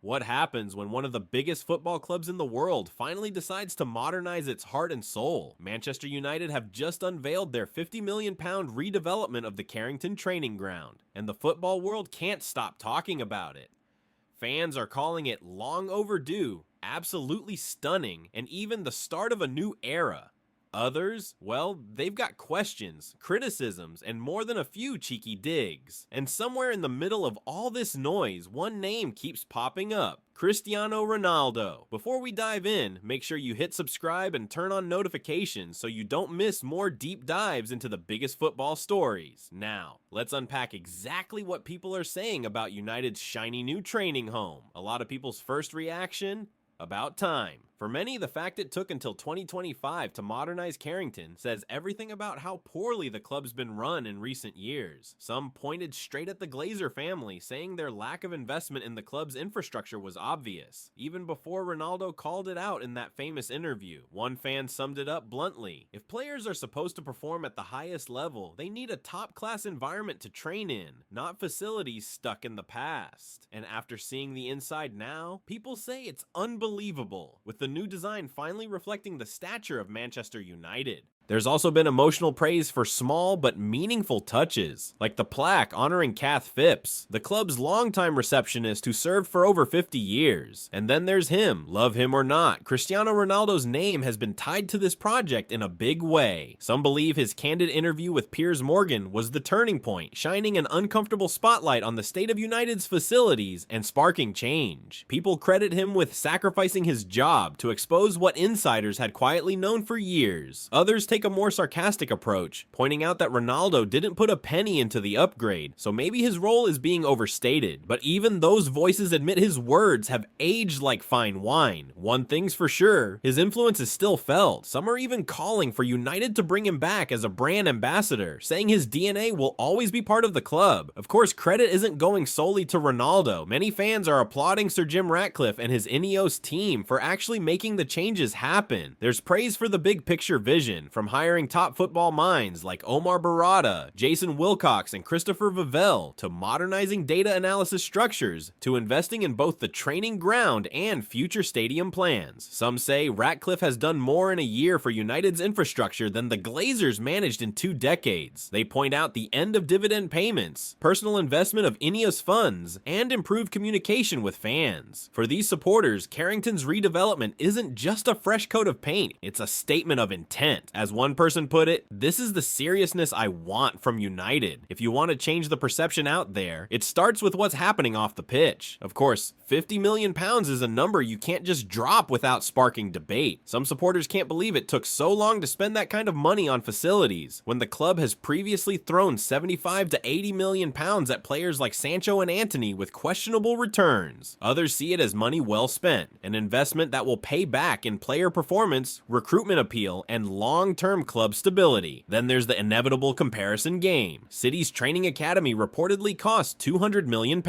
What happens when one of the biggest football clubs in the world finally decides to modernize its heart and soul? Manchester United have just unveiled their £50 million redevelopment of the Carrington Training Ground, and the football world can't stop talking about it. Fans are calling it long overdue, absolutely stunning, and even the start of a new era. Others, well, they've got questions, criticisms, and more than a few cheeky digs. And somewhere in the middle of all this noise, one name keeps popping up: Cristiano Ronaldo. Before we dive in, make sure you hit subscribe and turn on notifications so you don't miss more deep dives into the biggest football stories. Now, let's unpack exactly what people are saying about United's shiny new training home. A lot of people's first reaction: about time. For many, the fact it took until 2025 to modernize Carrington says everything about how poorly the club's been run in recent years. Some pointed straight at the Glazer family, saying their lack of investment in the club's infrastructure was obvious, even before Ronaldo called it out in that famous interview. One fan summed it up bluntly: if players are supposed to perform at the highest level, they need a top-class environment to train in, not facilities stuck in the past. And after seeing the inside now, people say it's unbelievable, with the new design finally reflecting the stature of Manchester United. There's also been emotional praise for small but meaningful touches, like the plaque honoring Kath Phipps, the club's longtime receptionist who served for over 50 years. And then there's him, love him or not, Cristiano Ronaldo's name has been tied to this project in a big way. Some believe his candid interview with Piers Morgan was the turning point, shining an uncomfortable spotlight on the state of United's facilities and sparking change. People credit him with sacrificing his job to expose what insiders had quietly known for years. Others take a more sarcastic approach, pointing out that Ronaldo didn't put a penny into the upgrade, so maybe his role is being overstated. But even those voices admit his words have aged like fine wine. One thing's for sure, his influence is still felt. Some are even calling for United to bring him back as a brand ambassador, saying his DNA will always be part of the club. Of course, credit isn't going solely to Ronaldo. Many fans are applauding Sir Jim Ratcliffe and his Ineos team for actually making the changes happen. There's praise for the big picture vision, from hiring top football minds like Omar Barada, Jason Wilcox, and Christopher Vivell, to modernizing data analysis structures, to investing in both the training ground and future stadium plans. Some say Ratcliffe has done more in a year for United's infrastructure than the Glazers managed in 2 decades. They point out the end of dividend payments, personal investment of Ineos funds, and improved communication with fans. For these supporters, Carrington's redevelopment isn't just a fresh coat of paint, it's a statement of intent. As one person put it, "This is the seriousness I want from United." If you want to change the perception out there, it starts with what's happening off the pitch. Of course, £50 million is a number you can't just drop without sparking debate. Some supporters can't believe it took so long to spend that kind of money on facilities, when the club has previously thrown £75 to £80 million at players like Sancho and Antony with questionable returns. Others see it as money well spent, an investment that will pay back in player performance, recruitment appeal, and long-term club stability. Then there's the inevitable comparison game. City's training academy reportedly cost £200 million,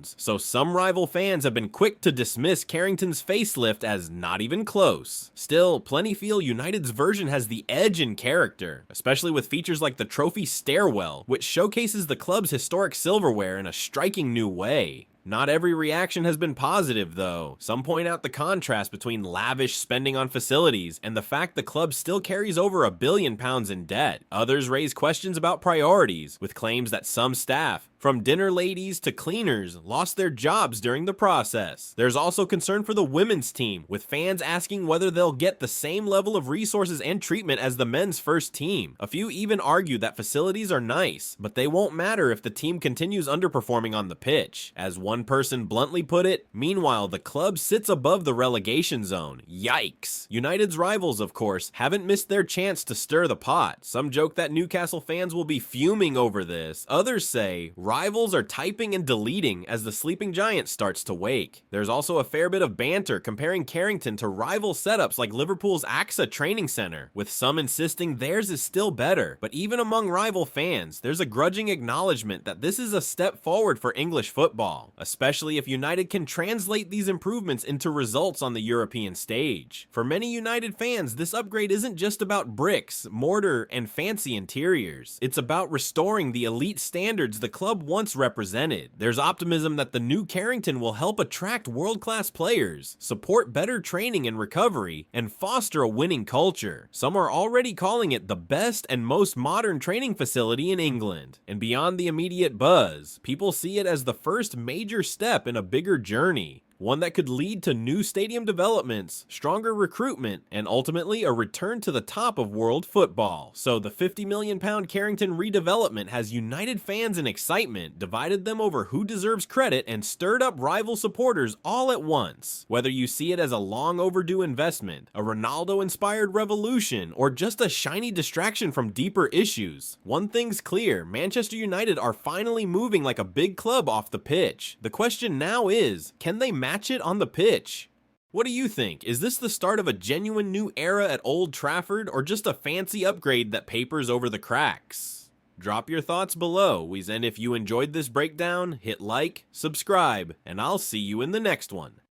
so some rival fans have been quick to dismiss Carrington's facelift as not even close. Still, plenty feel United's version has the edge in character, especially with features like the trophy stairwell, which showcases the club's historic silverware in a striking new way. Not every reaction has been positive, though. Some point out the contrast between lavish spending on facilities and the fact the club still carries over £1 billion in debt. Others raise questions about priorities, with claims that some staff, from dinner ladies to cleaners, lost their jobs during the process. There's also concern for the women's team, with fans asking whether they'll get the same level of resources and treatment as the men's first team. A few even argue that facilities are nice, but they won't matter if the team continues underperforming on the pitch. As one person bluntly put it, meanwhile, the club sits above the relegation zone. Yikes! United's rivals, of course, haven't missed their chance to stir the pot. Some joke that Newcastle fans will be fuming over this. Others say rivals are typing and deleting as the sleeping giant starts to wake. There's also a fair bit of banter comparing Carrington to rival setups like Liverpool's AXA Training Center, with some insisting theirs is still better. But even among rival fans, there's a grudging acknowledgement that this is a step forward for English football, especially if United can translate these improvements into results on the European stage. For many United fans, this upgrade isn't just about bricks, mortar, and fancy interiors. It's about restoring the elite standards the club once represented. There's optimism that the new Carrington will help attract world-class players, support better training and recovery, and foster a winning culture. Some are already calling it the best and most modern training facility in England. And beyond the immediate buzz, people see it as the first major step in a bigger journey. One that could lead to new stadium developments, stronger recruitment, and ultimately a return to the top of world football. So the £50 million Carrington redevelopment has united fans in excitement, divided them over who deserves credit, and stirred up rival supporters all at once. Whether you see it as a long overdue investment, a Ronaldo-inspired revolution, or just a shiny distraction from deeper issues, one thing's clear: Manchester United are finally moving like a big club off the pitch. The question now is, can they match it on the pitch? What do you think? Is this the start of a genuine new era at Old Trafford, or just a fancy upgrade that papers over the cracks? Drop your thoughts below, and if you enjoyed this breakdown, hit like, subscribe, and I'll see you in the next one.